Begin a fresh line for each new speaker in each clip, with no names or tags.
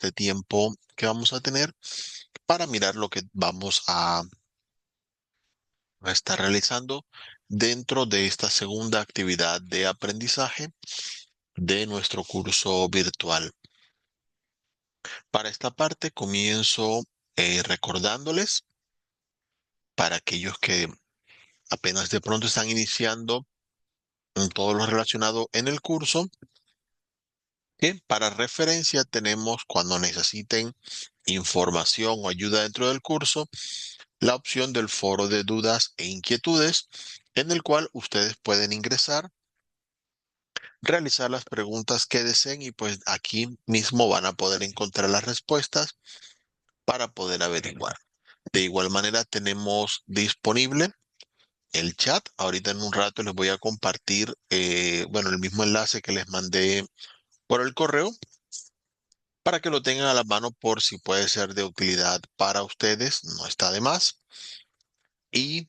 este tiempo que vamos a tener para mirar lo que vamos a estar realizando dentro de esta segunda actividad de aprendizaje de nuestro curso virtual. Para esta parte comienzo recordándoles para aquellos que apenas de pronto están iniciando en todo lo relacionado en el curso, que para referencia tenemos cuando necesiten información o ayuda dentro del curso, la opción del foro de dudas e inquietudes, en el cual ustedes pueden ingresar, realizar las preguntas que deseen y pues aquí mismo van a poder encontrar las respuestas para poder averiguar. De igual manera tenemos disponible el chat. Ahorita en un rato les voy a compartir, bueno, el mismo enlace que les mandé por el correo para que lo tengan a la mano por si puede ser de utilidad para ustedes, no está de más. Y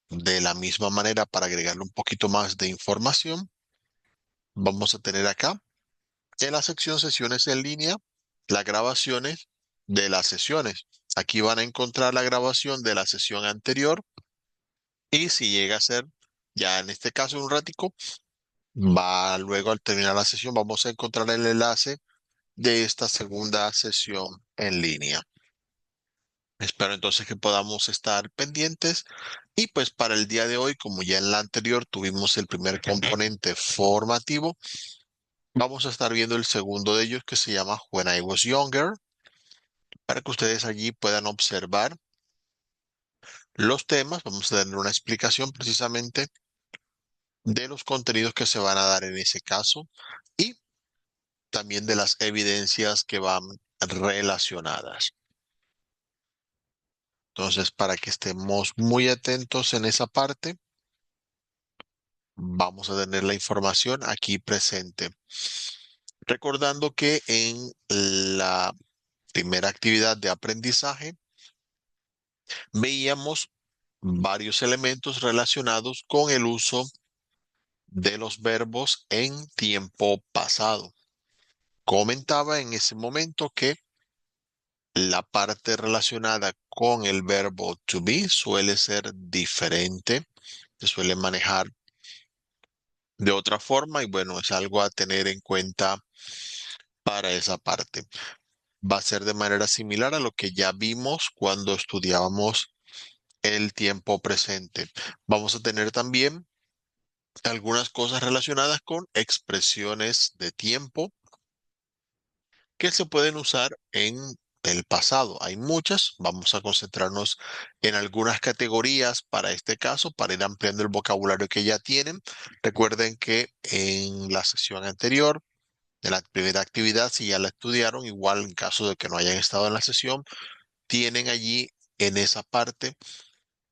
de la misma manera, para agregarle un poquito más de información, vamos a tener acá en la sección sesiones en línea las grabaciones de las sesiones. Aquí van a encontrar la grabación de la sesión anterior y si llega a ser, ya en este caso en un ratico, va luego al terminar la sesión, vamos a encontrar el enlace de esta segunda sesión en línea. Espero entonces que podamos estar pendientes y pues para el día de hoy, como ya en la anterior tuvimos el primer componente formativo, vamos a estar viendo el segundo de ellos que se llama When I Was Younger, para que ustedes allí puedan observar los temas. Vamos a tener una explicación precisamente de los contenidos que se van a dar en ese caso y también de las evidencias que van relacionadas. Entonces, para que estemos muy atentos en esa parte, vamos a tener la información aquí presente. Recordando que en la primera actividad de aprendizaje veíamos varios elementos relacionados con el uso de los verbos en tiempo pasado. Comentaba en ese momento que la parte relacionada con el verbo to be suele ser diferente, se suele manejar de otra forma y bueno, es algo a tener en cuenta para esa parte. Va a ser de manera similar a lo que ya vimos cuando estudiábamos el tiempo presente. Vamos a tener también algunas cosas relacionadas con expresiones de tiempo que se pueden usar en el pasado. Hay muchas, vamos a concentrarnos en algunas categorías para este caso, para ir ampliando el vocabulario que ya tienen. Recuerden que en la sesión anterior, de la primera actividad, si ya la estudiaron, igual en caso de que no hayan estado en la sesión, tienen allí en esa parte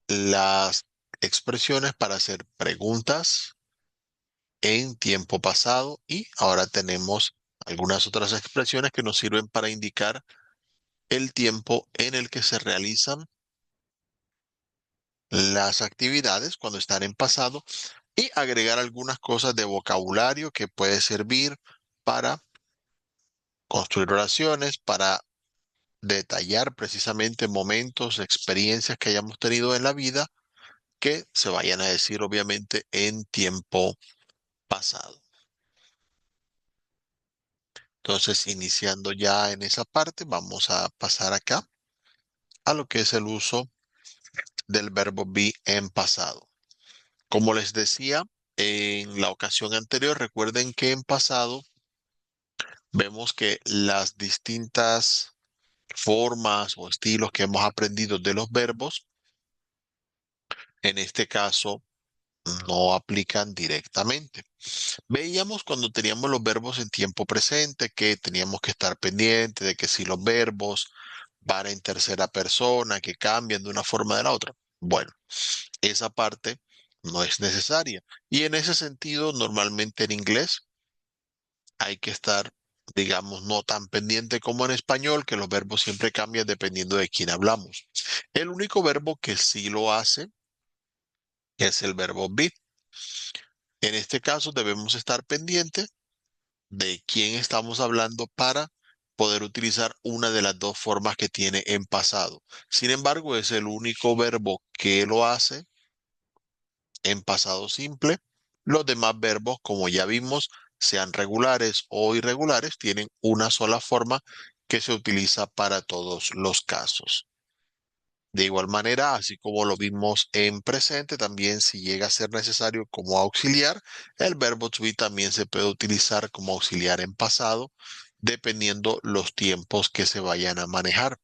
las expresiones para hacer preguntas en tiempo pasado y ahora tenemos algunas otras expresiones que nos sirven para indicar el tiempo en el que se realizan las actividades cuando están en pasado y agregar algunas cosas de vocabulario que puede servir para construir oraciones, para detallar precisamente momentos, experiencias que hayamos tenido en la vida que se vayan a decir obviamente en tiempo pasado. Entonces, iniciando ya en esa parte, vamos a pasar acá a lo que es el uso del verbo be en pasado. Como les decía en la ocasión anterior, recuerden que en pasado vemos que las distintas formas o estilos que hemos aprendido de los verbos, en este caso, no aplican directamente. Veíamos cuando teníamos los verbos en tiempo presente que teníamos que estar pendientes de que si los verbos van en tercera persona, que cambian de una forma de la otra. Bueno, esa parte no es necesaria. Y en ese sentido, normalmente en inglés hay que estar, digamos, no tan pendiente como en español, que los verbos siempre cambian dependiendo de quién hablamos. El único verbo que sí lo hace es el verbo be. En este caso debemos estar pendientes de quién estamos hablando para poder utilizar una de las dos formas que tiene en pasado. Sin embargo, es el único verbo que lo hace en pasado simple. Los demás verbos, como ya vimos, sean regulares o irregulares, tienen una sola forma que se utiliza para todos los casos. De igual manera, así como lo vimos en presente, también si llega a ser necesario como auxiliar, el verbo to be también se puede utilizar como auxiliar en pasado, dependiendo los tiempos que se vayan a manejar.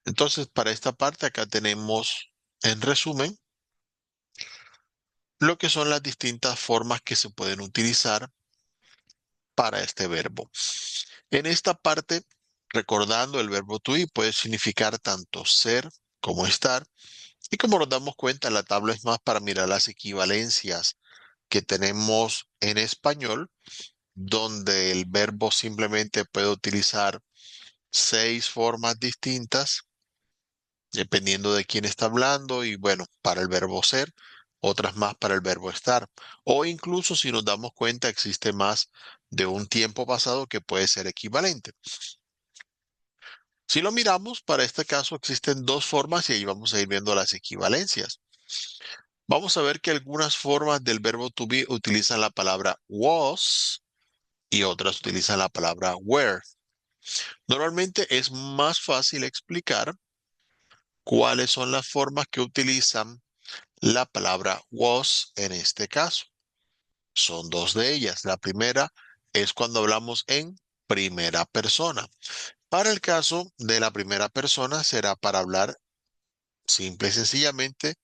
Entonces, para esta parte acá tenemos, en resumen, lo que son las distintas formas que se pueden utilizar para este verbo. En esta parte, recordando el verbo to be puede significar tanto ser como estar. Y como nos damos cuenta, la tabla es más para mirar las equivalencias que tenemos en español, donde el verbo simplemente puede utilizar 6 formas distintas, dependiendo de quién está hablando, y bueno, para el verbo ser, otras más para el verbo estar. O incluso si nos damos cuenta, existe más de un tiempo pasado que puede ser equivalente. Si lo miramos, para este caso existen 2 formas y ahí vamos a ir viendo las equivalencias. Vamos a ver que algunas formas del verbo to be utilizan la palabra was y otras utilizan la palabra were. Normalmente es más fácil explicar cuáles son las formas que utilizan la palabra was en este caso. Son 2 de ellas. La primera es cuando hablamos en primera persona. Para el caso de la primera persona será para hablar simple y sencillamente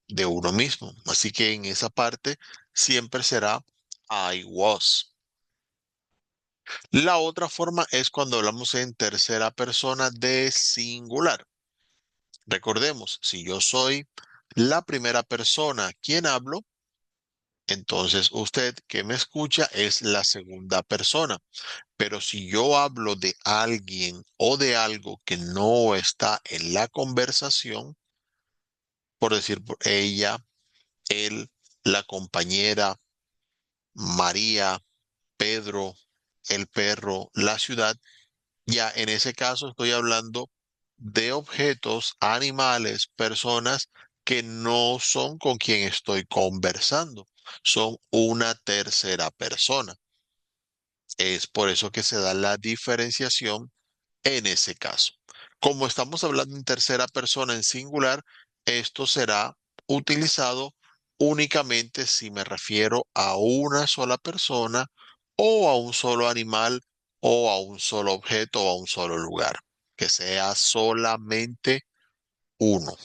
de uno mismo. Así que en esa parte siempre será I was. La otra forma es cuando hablamos en tercera persona de singular. Recordemos, si yo soy la primera persona quien hablo, entonces usted que me escucha es la segunda persona. Pero si yo hablo de alguien o de algo que no está en la conversación, por decir ella, él, la compañera, María, Pedro, el perro, la ciudad, ya en ese caso estoy hablando de objetos, animales, personas que no son con quien estoy conversando, son una tercera persona. Es por eso que se da la diferenciación en ese caso. Como estamos hablando en tercera persona en singular, esto será utilizado únicamente si me refiero a una sola persona o a un solo animal o a un solo objeto o a un solo lugar, que sea solamente uno.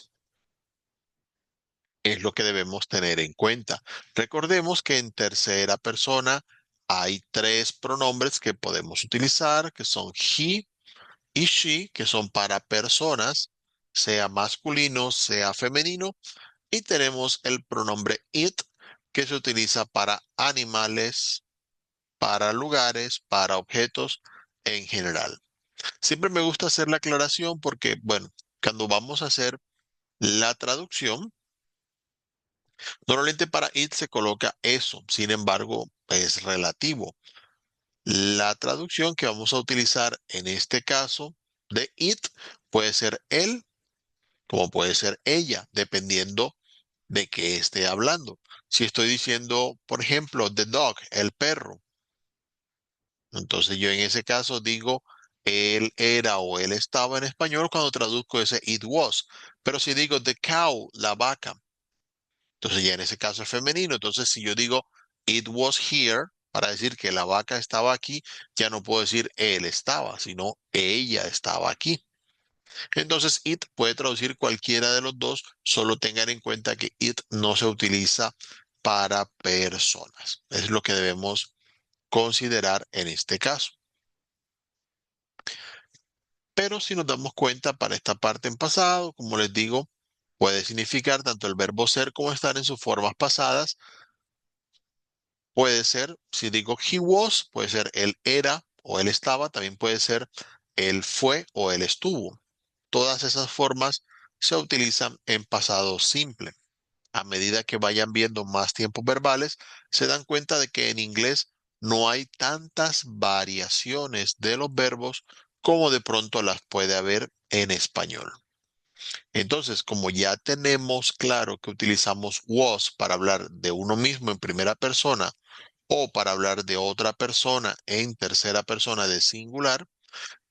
Es lo que debemos tener en cuenta. Recordemos que en tercera persona hay 3 pronombres que podemos utilizar, que son he y she, que son para personas, sea masculino, sea femenino, y tenemos el pronombre it, que se utiliza para animales, para lugares, para objetos en general. Siempre me gusta hacer la aclaración porque, bueno, cuando vamos a hacer la traducción, normalmente para it se coloca eso, sin embargo, es relativo. La traducción que vamos a utilizar en este caso de it puede ser él como puede ser ella, dependiendo de qué esté hablando. Si estoy diciendo, por ejemplo, the dog, el perro, entonces yo en ese caso digo él era o él estaba en español cuando traduzco ese it was. Pero si digo the cow, la vaca, entonces ya en ese caso es femenino. Entonces si yo digo it was here, para decir que la vaca estaba aquí, ya no puedo decir él estaba, sino ella estaba aquí. Entonces, it puede traducir cualquiera de los dos, solo tengan en cuenta que it no se utiliza para personas. Es lo que debemos considerar en este caso. Pero si nos damos cuenta para esta parte en pasado, como les digo, puede significar tanto el verbo ser como estar en sus formas pasadas. Puede ser, si digo he was, puede ser él era o él estaba, también puede ser él fue o él estuvo. Todas esas formas se utilizan en pasado simple. A medida que vayan viendo más tiempos verbales, se dan cuenta de que en inglés no hay tantas variaciones de los verbos como de pronto las puede haber en español. Entonces, como ya tenemos claro que utilizamos was para hablar de uno mismo en primera persona o para hablar de otra persona en tercera persona de singular,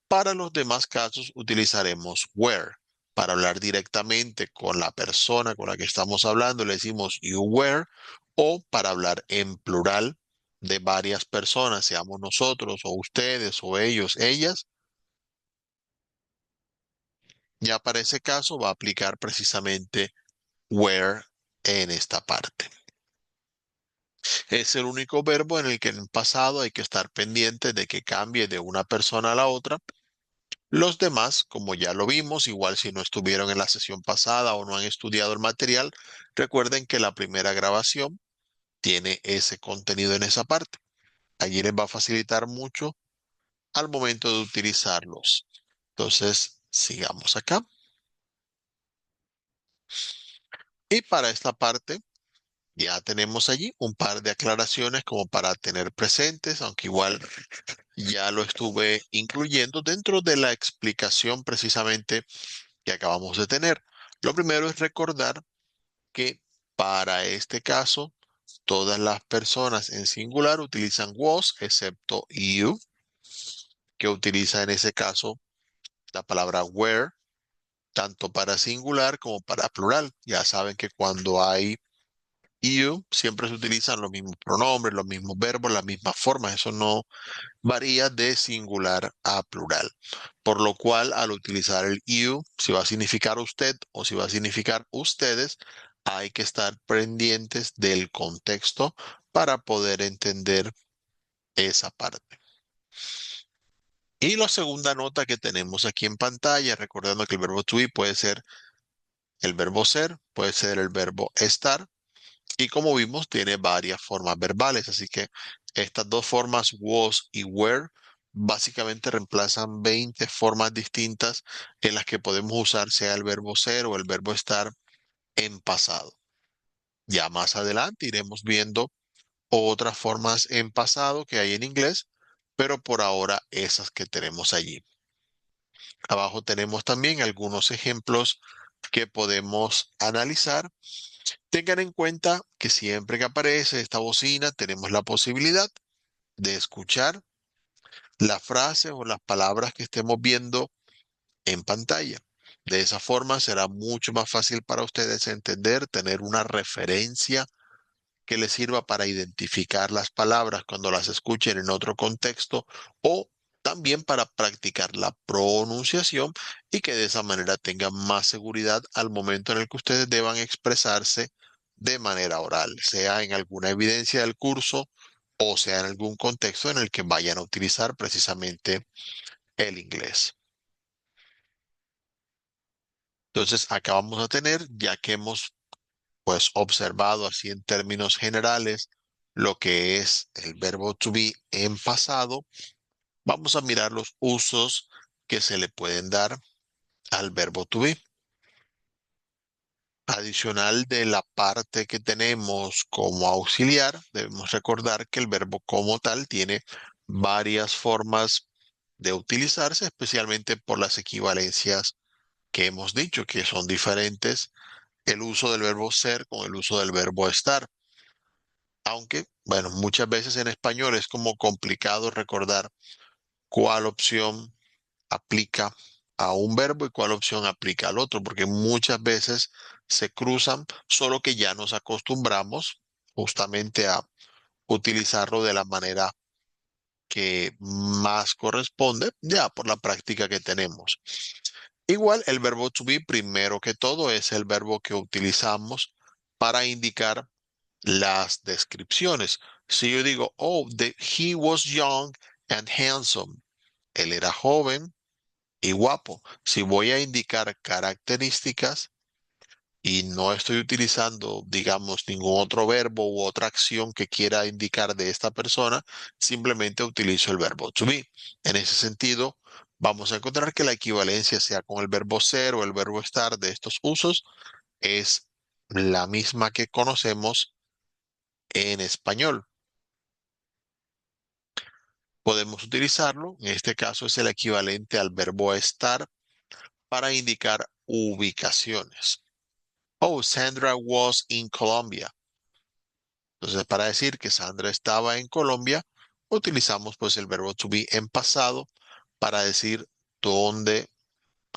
para los demás casos utilizaremos were. Para hablar directamente con la persona con la que estamos hablando, le decimos you were, o para hablar en plural de varias personas, seamos nosotros o ustedes o ellos, ellas, ya para ese caso va a aplicar precisamente were en esta parte. Es el único verbo en el que en el pasado hay que estar pendiente de que cambie de una persona a la otra. Los demás, como ya lo vimos, igual si no estuvieron en la sesión pasada o no han estudiado el material, recuerden que la primera grabación tiene ese contenido en esa parte. Allí les va a facilitar mucho al momento de utilizarlos. Entonces, sigamos acá. Y para esta parte, ya tenemos allí un par de aclaraciones como para tener presentes, aunque igual ya lo estuve incluyendo dentro de la explicación precisamente que acabamos de tener. Lo primero es recordar que para este caso, todas las personas en singular utilizan was, excepto you, que utiliza en ese caso la palabra were, tanto para singular como para plural. Ya saben que cuando hay you, siempre se utilizan los mismos pronombres, los mismos verbos, las mismas formas. Eso no varía de singular a plural. Por lo cual, al utilizar el you, si va a significar usted o si va a significar ustedes, hay que estar pendientes del contexto para poder entender esa parte. Y la segunda nota que tenemos aquí en pantalla, recordando que el verbo to be puede ser el verbo ser, puede ser el verbo estar, y como vimos, tiene varias formas verbales, así que estas dos formas, was y were, básicamente reemplazan 20 formas distintas en las que podemos usar sea el verbo ser o el verbo estar en pasado. Ya más adelante iremos viendo otras formas en pasado que hay en inglés, pero por ahora esas que tenemos allí. Abajo tenemos también algunos ejemplos que podemos analizar. Tengan en cuenta que siempre que aparece esta bocina tenemos la posibilidad de escuchar las frases o las palabras que estemos viendo en pantalla. De esa forma será mucho más fácil para ustedes entender, tener una referencia que les sirva para identificar las palabras cuando las escuchen en otro contexto o también para practicar la pronunciación y que de esa manera tengan más seguridad al momento en el que ustedes deban expresarse de manera oral, sea en alguna evidencia del curso o sea en algún contexto en el que vayan a utilizar precisamente el inglés. Entonces, acá vamos a tener, ya que hemos pues observado así en términos generales lo que es el verbo to be en pasado, vamos a mirar los usos que se le pueden dar al verbo to be. Adicional de la parte que tenemos como auxiliar, debemos recordar que el verbo como tal tiene varias formas de utilizarse, especialmente por las equivalencias que hemos dicho, que son diferentes el uso del verbo ser con el uso del verbo estar. Aunque, bueno, muchas veces en español es como complicado recordar cuál opción aplica a un verbo y cuál opción aplica al otro, porque muchas veces se cruzan, solo que ya nos acostumbramos justamente a utilizarlo de la manera que más corresponde, ya por la práctica que tenemos. Igual, el verbo to be, primero que todo, es el verbo que utilizamos para indicar las descripciones. Si yo digo, oh, he was young and handsome. Él era joven y guapo. Si voy a indicar características y no estoy utilizando, digamos, ningún otro verbo u otra acción que quiera indicar de esta persona, simplemente utilizo el verbo to be. En ese sentido, vamos a encontrar que la equivalencia sea con el verbo ser o el verbo estar de estos usos es la misma que conocemos en español. Podemos utilizarlo, en este caso es el equivalente al verbo estar para indicar ubicaciones. Oh, Sandra was in Colombia. Entonces, para decir que Sandra estaba en Colombia, utilizamos pues el verbo to be en pasado para decir dónde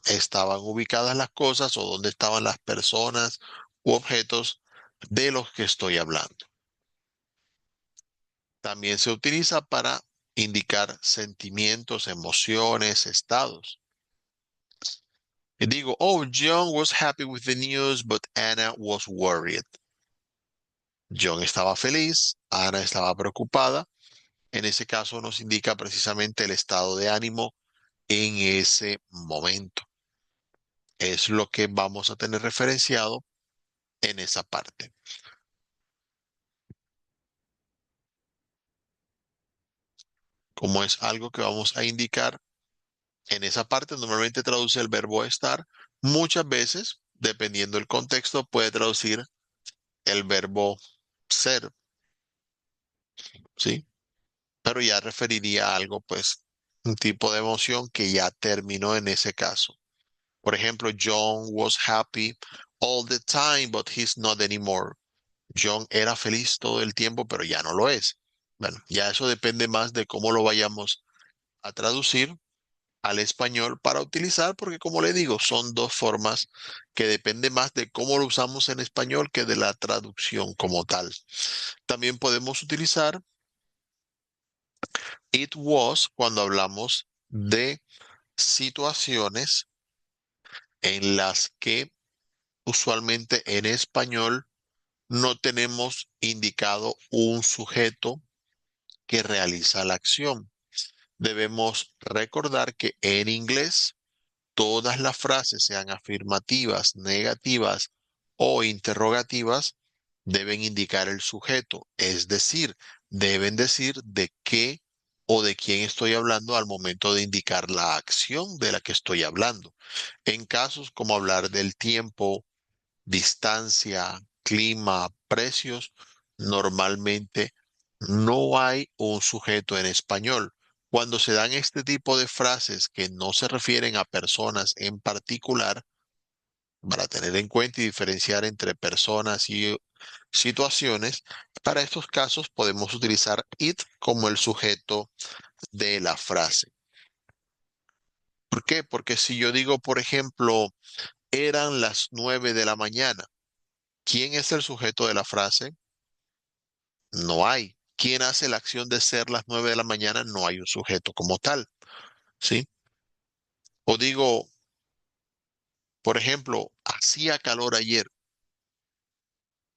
estaban ubicadas las cosas o dónde estaban las personas u objetos de los que estoy hablando. También se utiliza para indicar sentimientos, emociones, estados. Y digo, oh, John was happy with the news, but Anna was worried. John estaba feliz, Ana estaba preocupada. En ese caso nos indica precisamente el estado de ánimo en ese momento. Es lo que vamos a tener referenciado en esa parte. Como es algo que vamos a indicar en esa parte, normalmente traduce el verbo estar. Muchas veces, dependiendo del contexto, puede traducir el verbo ser, ¿sí? Pero ya referiría a algo, pues, un tipo de emoción que ya terminó en ese caso. Por ejemplo, John was happy all the time, but he's not anymore. John era feliz todo el tiempo, pero ya no lo es. Bueno, ya eso depende más de cómo lo vayamos a traducir al español para utilizar, porque como le digo, son dos formas que depende más de cómo lo usamos en español que de la traducción como tal. También podemos utilizar it was cuando hablamos de situaciones en las que usualmente en español no tenemos indicado un sujeto que realiza la acción. Debemos recordar que en inglés todas las frases, sean afirmativas, negativas o interrogativas, deben indicar el sujeto, es decir, deben decir de qué o de quién estoy hablando al momento de indicar la acción de la que estoy hablando. En casos como hablar del tiempo, distancia, clima, precios, normalmente no hay un sujeto en español. Cuando se dan este tipo de frases que no se refieren a personas en particular, para tener en cuenta y diferenciar entre personas y situaciones, para estos casos podemos utilizar it como el sujeto de la frase. ¿Por qué? Porque si yo digo, por ejemplo, eran las 9 de la mañana, ¿quién es el sujeto de la frase? No hay. ¿Quién hace la acción de ser las 9 de la mañana? No hay un sujeto como tal, ¿sí? O digo, por ejemplo, hacía calor ayer.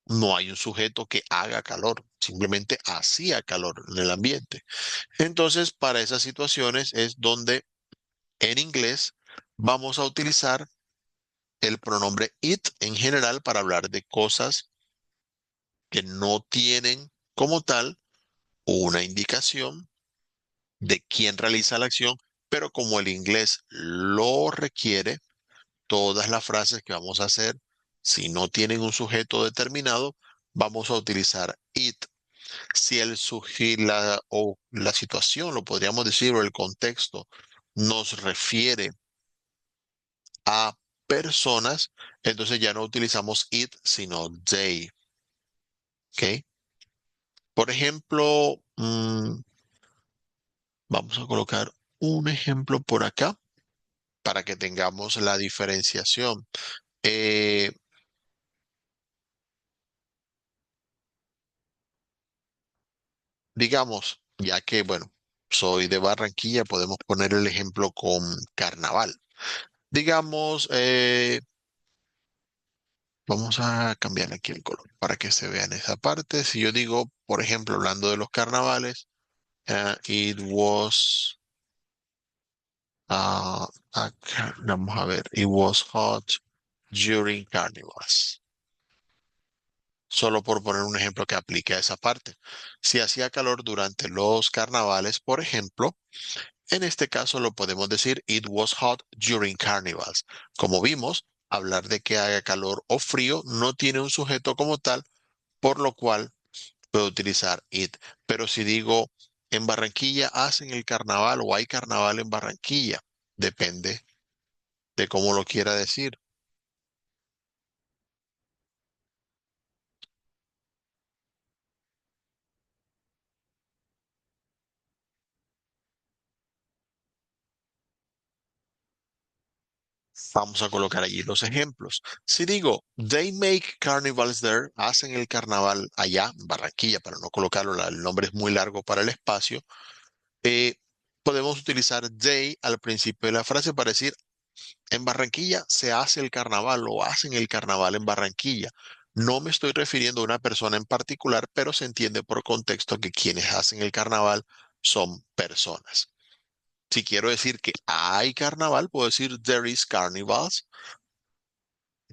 No hay un sujeto que haga calor, simplemente hacía calor en el ambiente. Entonces, para esas situaciones es donde en inglés vamos a utilizar el pronombre it en general para hablar de cosas que no tienen como tal una indicación de quién realiza la acción, pero como el inglés lo requiere, todas las frases que vamos a hacer, si no tienen un sujeto determinado, vamos a utilizar it. Si o la situación, lo podríamos decir, o el contexto nos refiere a personas, entonces ya no utilizamos it, sino they. ¿Ok? Por ejemplo, vamos a colocar un ejemplo por acá para que tengamos la diferenciación. Eh, digamos, ya que, bueno, soy de Barranquilla, podemos poner el ejemplo con carnaval. Digamos, vamos a cambiar aquí el color para que se vea en esa parte. Si yo digo, por ejemplo, hablando de los carnavales, it was, vamos a ver, it was hot during carnivals. Solo por poner un ejemplo que aplique a esa parte. Si hacía calor durante los carnavales, por ejemplo, en este caso lo podemos decir it was hot during carnivals. Como vimos, hablar de que haga calor o frío no tiene un sujeto como tal, por lo cual puedo utilizar it. Pero si digo ¿En Barranquilla hacen el carnaval o hay carnaval en Barranquilla? Depende de cómo lo quiera decir. Vamos a colocar allí los ejemplos. Si digo, they make carnivals there, hacen el carnaval allá, en Barranquilla, para no colocarlo, el nombre es muy largo para el espacio, eh, podemos utilizar they al principio de la frase para decir, en Barranquilla se hace el carnaval o hacen el carnaval en Barranquilla. No me estoy refiriendo a una persona en particular, pero se entiende por contexto que quienes hacen el carnaval son personas. Si quiero decir que hay carnaval, puedo decir there is carnivals,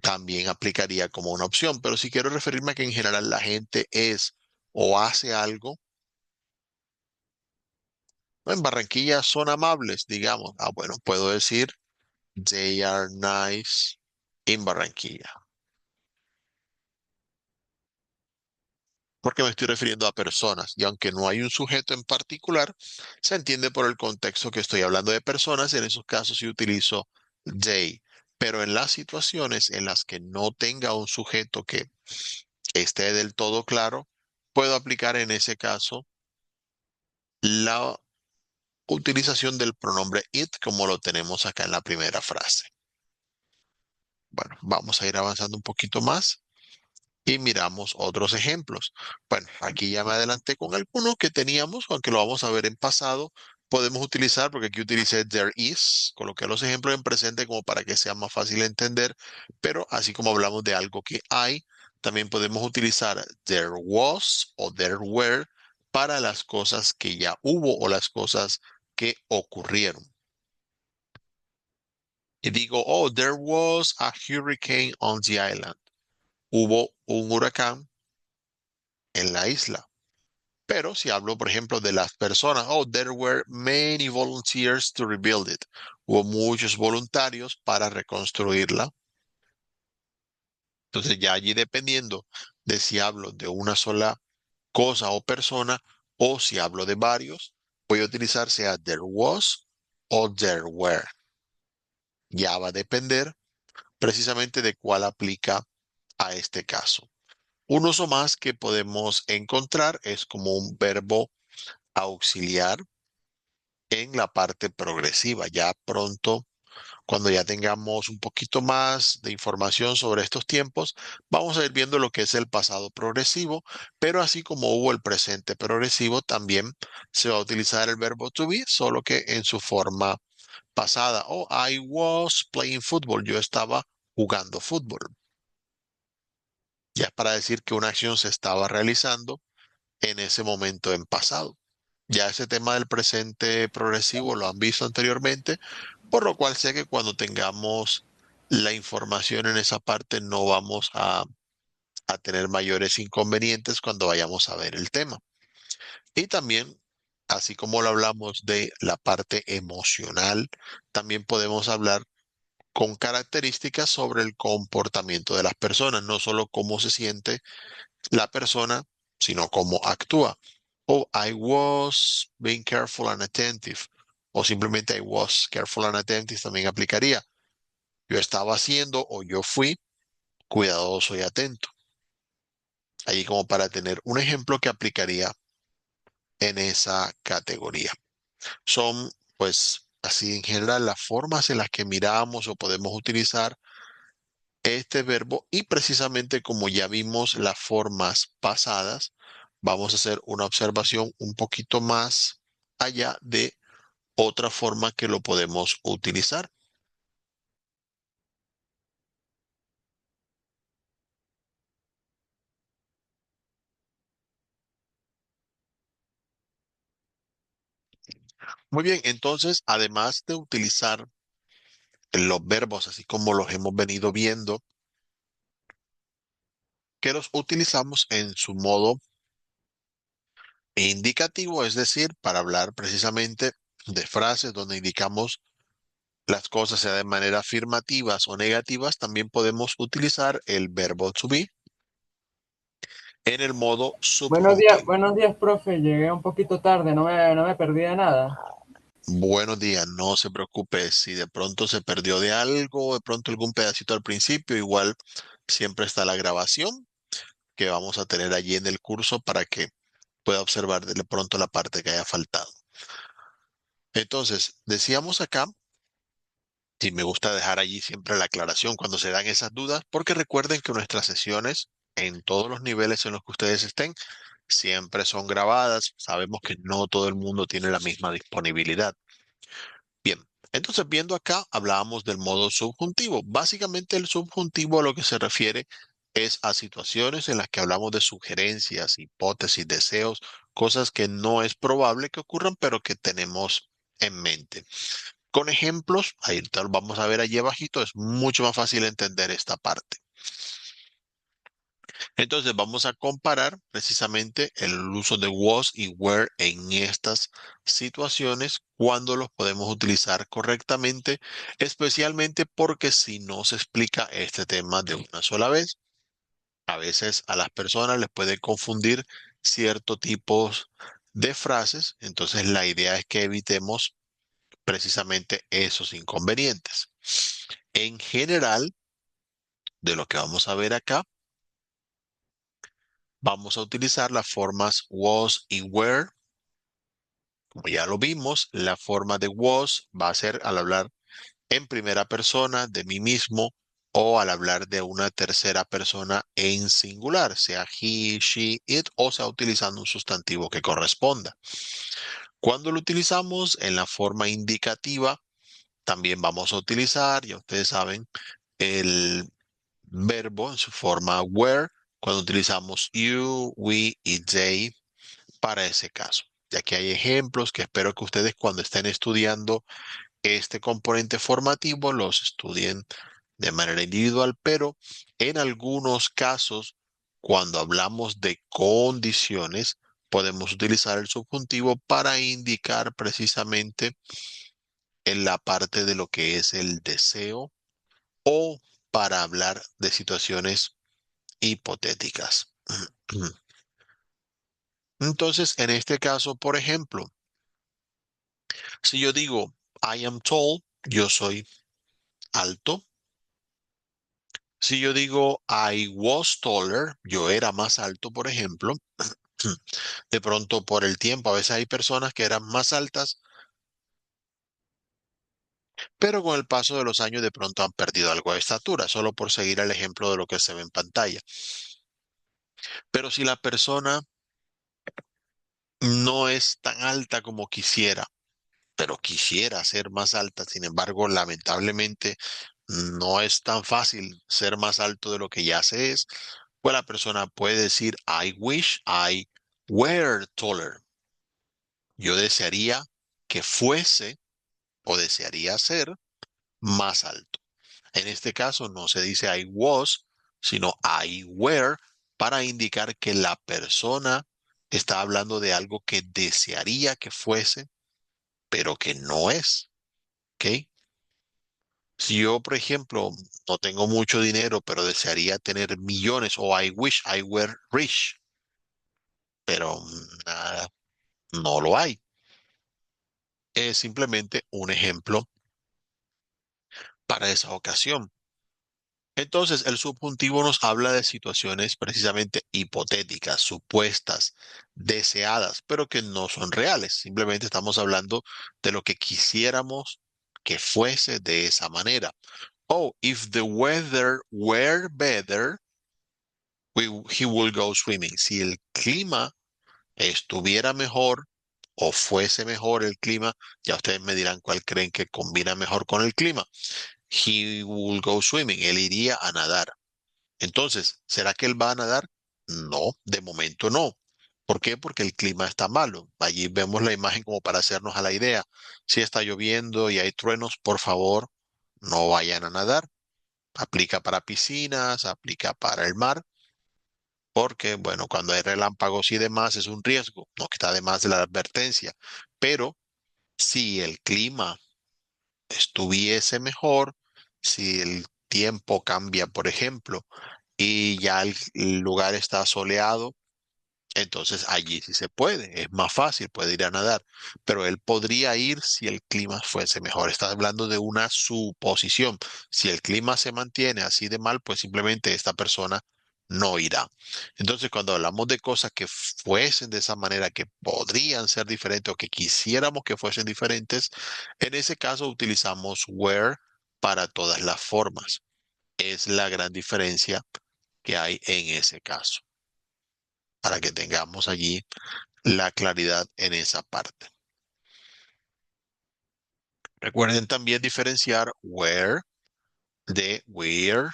también aplicaría como una opción, pero si quiero referirme a que en general la gente es o hace algo, ¿no? En Barranquilla son amables, digamos. Ah, bueno, puedo decir they are nice in Barranquilla, porque me estoy refiriendo a personas y aunque no hay un sujeto en particular, se entiende por el contexto que estoy hablando de personas, en esos casos sí utilizo they. Pero en las situaciones en las que no tenga un sujeto que esté del todo claro, puedo aplicar en ese caso la utilización del pronombre it como lo tenemos acá en la primera frase. Bueno, vamos a ir avanzando un poquito más y miramos otros ejemplos. Bueno, aquí ya me adelanté con algunos que teníamos, aunque lo vamos a ver en pasado. Podemos utilizar, porque aquí utilicé there is, coloqué los ejemplos en presente como para que sea más fácil de entender, pero así como hablamos de algo que hay, también podemos utilizar there was o there were para las cosas que ya hubo o las cosas que ocurrieron. Y digo, oh, there was a hurricane on the island. Hubo un huracán en la isla. Pero si hablo, por ejemplo, de las personas, oh, there were many volunteers to rebuild it. Hubo muchos voluntarios para reconstruirla. Entonces ya allí dependiendo de si hablo de una sola cosa o persona o si hablo de varios, voy a utilizar sea there was o there were. Ya va a depender precisamente de cuál aplica a este caso. Un uso más que podemos encontrar es como un verbo auxiliar en la parte progresiva. Ya pronto, cuando ya tengamos un poquito más de información sobre estos tiempos, vamos a ir viendo lo que es el pasado progresivo, pero así como hubo el presente progresivo, también se va a utilizar el verbo to be, solo que en su forma pasada. Oh, I was playing football. Yo estaba jugando fútbol. Ya es para decir que una acción se estaba realizando en ese momento en pasado. Ya ese tema del presente progresivo lo han visto anteriormente, por lo cual sé que cuando tengamos la información en esa parte no vamos a tener mayores inconvenientes cuando vayamos a ver el tema. Y también, así como lo hablamos de la parte emocional, también podemos hablar con características sobre el comportamiento de las personas, no solo cómo se siente la persona, sino cómo actúa. O I was being careful and attentive. O simplemente I was careful and attentive también aplicaría. Yo estaba haciendo o yo fui cuidadoso y atento. Ahí como para tener un ejemplo que aplicaría en esa categoría. Son, pues, así en general las formas en las que miramos o podemos utilizar este verbo y precisamente como ya vimos las formas pasadas, vamos a hacer una observación un poquito más allá de otra forma que lo podemos utilizar. Muy bien, entonces, además de utilizar los verbos así como los hemos venido viendo, que los utilizamos en su modo indicativo, es decir, para hablar precisamente de frases donde indicamos las cosas sea de manera afirmativas o negativas, también podemos utilizar el verbo to be. en el modo subjuntivo.
Buenos días, profe. Llegué un poquito tarde, no me perdí de nada.
Buenos días, no se preocupe si de pronto se perdió de algo, de pronto algún pedacito al principio, igual siempre está la grabación que vamos a tener allí en el curso para que pueda observar de pronto la parte que haya faltado. Entonces, decíamos acá, y me gusta dejar allí siempre la aclaración cuando se dan esas dudas, porque recuerden que nuestras sesiones en todos los niveles en los que ustedes estén siempre son grabadas. Sabemos que no todo el mundo tiene la misma disponibilidad. Bien, entonces viendo acá, hablábamos del modo subjuntivo. Básicamente el subjuntivo a lo que se refiere es a situaciones en las que hablamos de sugerencias, hipótesis, deseos, cosas que no es probable que ocurran, pero que tenemos en mente. Con ejemplos, ahí lo vamos a ver allí abajito, es mucho más fácil entender esta parte. Entonces vamos a comparar precisamente el uso de was y were en estas situaciones, cuando los podemos utilizar correctamente, especialmente porque si no se explica este tema de una sola vez, a veces a las personas les puede confundir ciertos tipos de frases, entonces la idea es que evitemos precisamente esos inconvenientes. En general, de lo que vamos a ver acá, vamos a utilizar las formas was y were. Como ya lo vimos, la forma de was va a ser al hablar en primera persona de mí mismo o al hablar de una tercera persona en singular, sea he, she, it o sea utilizando un sustantivo que corresponda. Cuando lo utilizamos en la forma indicativa, también vamos a utilizar, ya ustedes saben, el verbo en su forma were cuando utilizamos you, we y they para ese caso. Ya que hay ejemplos que espero que ustedes cuando estén estudiando este componente formativo los estudien de manera individual, pero en algunos casos, cuando hablamos de condiciones, podemos utilizar el subjuntivo para indicar precisamente en la parte de lo que es el deseo o para hablar de situaciones hipotéticas. Entonces, en este caso, por ejemplo, si yo digo I am tall, yo soy alto. Si yo digo I was taller, yo era más alto, por ejemplo, de pronto por el tiempo, a veces hay personas que eran más altas, pero con el paso de los años de pronto han perdido algo de estatura, solo por seguir el ejemplo de lo que se ve en pantalla. Pero si la persona no es tan alta como quisiera, pero quisiera ser más alta, sin embargo, lamentablemente no es tan fácil ser más alto de lo que ya se es, pues la persona puede decir, I wish I were taller. Yo desearía que fuese o desearía ser más alto. En este caso no se dice I was, sino I were para indicar que la persona está hablando de algo que desearía que fuese, pero que no es. ¿Ok? Si yo, por ejemplo, no tengo mucho dinero, pero desearía tener millones, o I wish I were rich, pero nada, no lo hay. Es simplemente un ejemplo para esa ocasión. Entonces, el subjuntivo nos habla de situaciones precisamente hipotéticas, supuestas, deseadas, pero que no son reales. Simplemente estamos hablando de lo que quisiéramos que fuese de esa manera. Oh, if the weather were better, he will go swimming. Si el clima estuviera mejor o fuese mejor el clima, ya ustedes me dirán cuál creen que combina mejor con el clima. He will go swimming. Él iría a nadar. Entonces, ¿será que él va a nadar? No, de momento no. ¿Por qué? Porque el clima está malo. Allí vemos la imagen como para hacernos a la idea. Si está lloviendo y hay truenos, por favor, no vayan a nadar. Aplica para piscinas, aplica para el mar, porque, bueno, cuando hay relámpagos y demás es un riesgo, no que está además de la advertencia. Pero si el clima estuviese mejor, si el tiempo cambia, por ejemplo, y ya el lugar está soleado, Entonces allí sí se puede, es más fácil, puede ir a nadar, pero él podría ir si el clima fuese mejor. Estás hablando de una suposición. Si el clima se mantiene así de mal, pues simplemente esta persona no irá. Entonces, cuando hablamos de cosas que fuesen de esa manera, que podrían ser diferentes o que quisiéramos que fuesen diferentes, en ese caso utilizamos where para todas las formas. Es la gran diferencia que hay en ese caso, para que tengamos allí la claridad en esa parte. Recuerden también diferenciar where de where,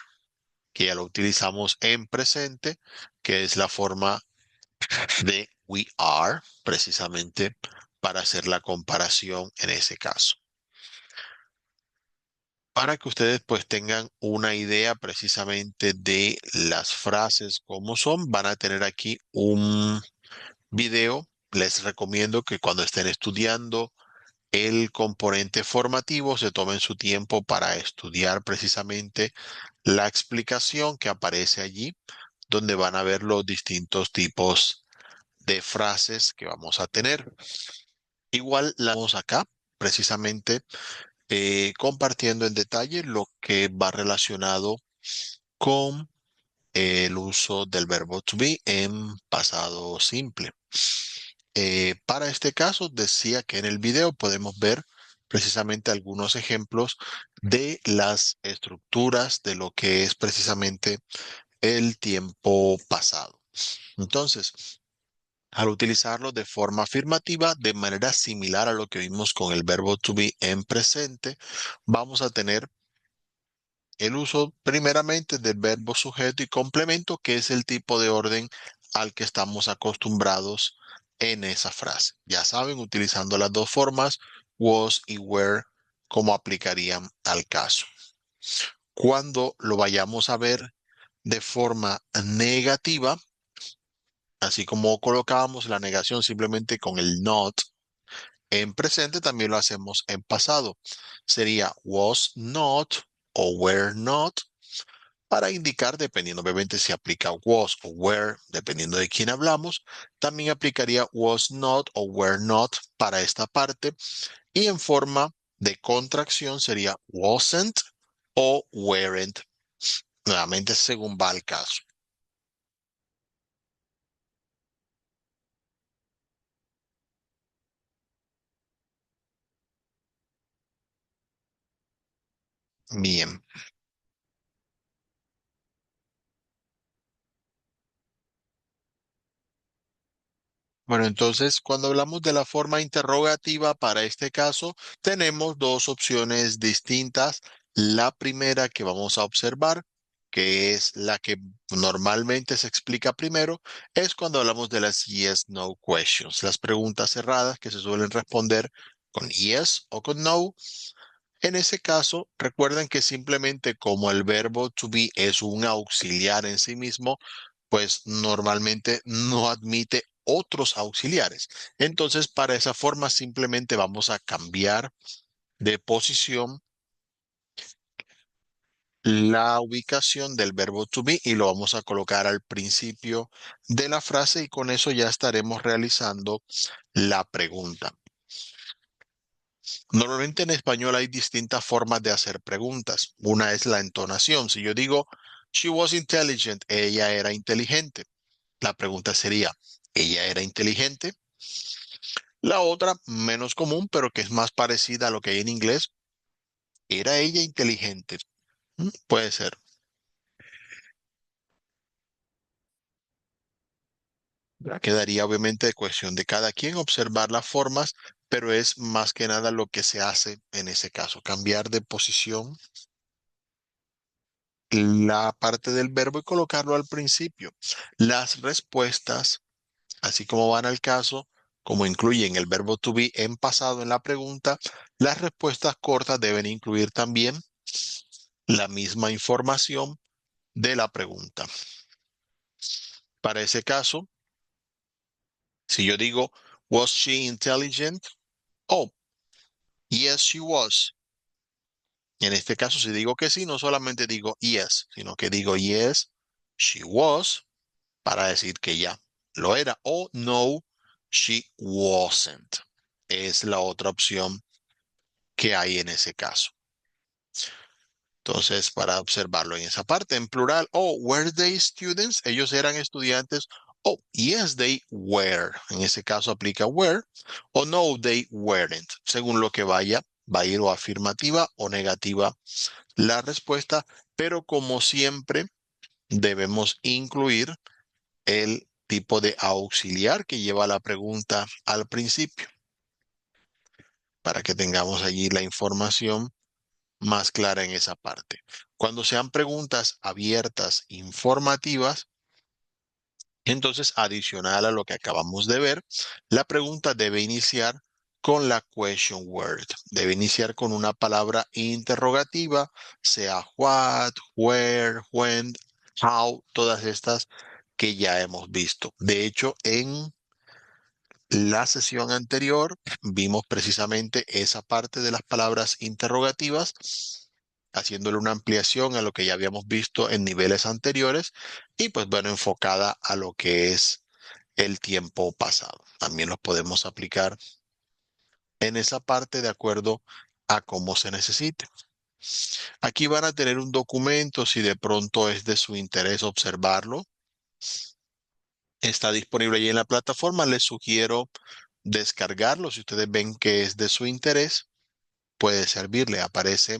que ya lo utilizamos en presente, que es la forma de we are, precisamente para hacer la comparación en ese caso. Para que ustedes pues tengan una idea precisamente de las frases como son, van a tener aquí un video. Les recomiendo que cuando estén estudiando el componente formativo, se tomen su tiempo para estudiar precisamente la explicación que aparece allí, donde van a ver los distintos tipos de frases que vamos a tener. Igual la vamos acá, precisamente compartiendo en detalle lo que va relacionado con el uso del verbo to be en pasado simple. Para este caso, decía que en el video podemos ver precisamente algunos ejemplos de las estructuras de lo que es precisamente el tiempo pasado. Entonces, al utilizarlo de forma afirmativa, de manera similar a lo que vimos con el verbo to be en presente, vamos a tener el uso primeramente del verbo sujeto y complemento, que es el tipo de orden al que estamos acostumbrados en esa frase. Ya saben, utilizando las dos formas, was y were, como aplicarían al caso. Cuando lo vayamos a ver de forma negativa, así como colocábamos la negación simplemente con el not en presente, también lo hacemos en pasado. Sería was not o were not, para indicar, dependiendo obviamente si aplica was o were, dependiendo de quién hablamos, también aplicaría was not o were not para esta parte, y en forma de contracción sería wasn't o weren't, nuevamente según va el caso. Bien. Bueno, entonces, cuando hablamos de la forma interrogativa para este caso, tenemos dos opciones distintas. La primera que vamos a observar, que es la que normalmente se explica primero, es cuando hablamos de las yes-no questions, las preguntas cerradas que se suelen responder con yes o con no. En ese caso, recuerden que simplemente como el verbo to be es un auxiliar en sí mismo, pues normalmente no admite otros auxiliares. Entonces, para esa forma simplemente vamos a cambiar de posición la ubicación del verbo to be y lo vamos a colocar al principio de la frase, y con eso ya estaremos realizando la pregunta. Normalmente en español hay distintas formas de hacer preguntas. Una es la entonación. Si yo digo, she was intelligent, ella era inteligente, la pregunta sería, ¿ella era inteligente? La otra, menos común, pero que es más parecida a lo que hay en inglés, ¿era ella inteligente? Puede ser. Ya quedaría obviamente de cuestión de cada quien observar las formas, pero es más que nada lo que se hace en ese caso, cambiar de posición la parte del verbo y colocarlo al principio. Las respuestas, así como van al caso, como incluyen el verbo to be en pasado en la pregunta, las respuestas cortas deben incluir también la misma información de la pregunta. Para ese caso, si yo digo, was she intelligent? Oh, yes, she was. En este caso, si digo que sí, no solamente digo yes, sino que digo yes, she was, para decir que ya. lo era. O no, she wasn't. Es la otra opción que hay en ese caso. Entonces, para observarlo en esa parte, en plural, oh, were they students? Ellos eran estudiantes. Oh, yes, they were. En ese caso aplica were. O no, they weren't. Según lo que vaya, va a ir o afirmativa o negativa la respuesta. Pero como siempre, debemos incluir el tipo de auxiliar que lleva la pregunta al principio, para que tengamos allí la información más clara en esa parte. Cuando sean preguntas abiertas, informativas, entonces adicional a lo que acabamos de ver, la pregunta debe iniciar con la question word. Debe iniciar con una palabra interrogativa, sea what, where, when, how, todas estas que ya hemos visto. De hecho, en la sesión anterior vimos precisamente esa parte de las palabras interrogativas, haciéndole una ampliación a lo que ya habíamos visto en niveles anteriores y pues bueno, enfocada a lo que es el tiempo pasado. También los podemos aplicar en esa parte de acuerdo a cómo se necesite. Aquí van a tener un documento si de pronto es de su interés observarlo. Está disponible allí en la plataforma. Les sugiero descargarlo. Si ustedes ven que es de su interés, puede servirle. Aparece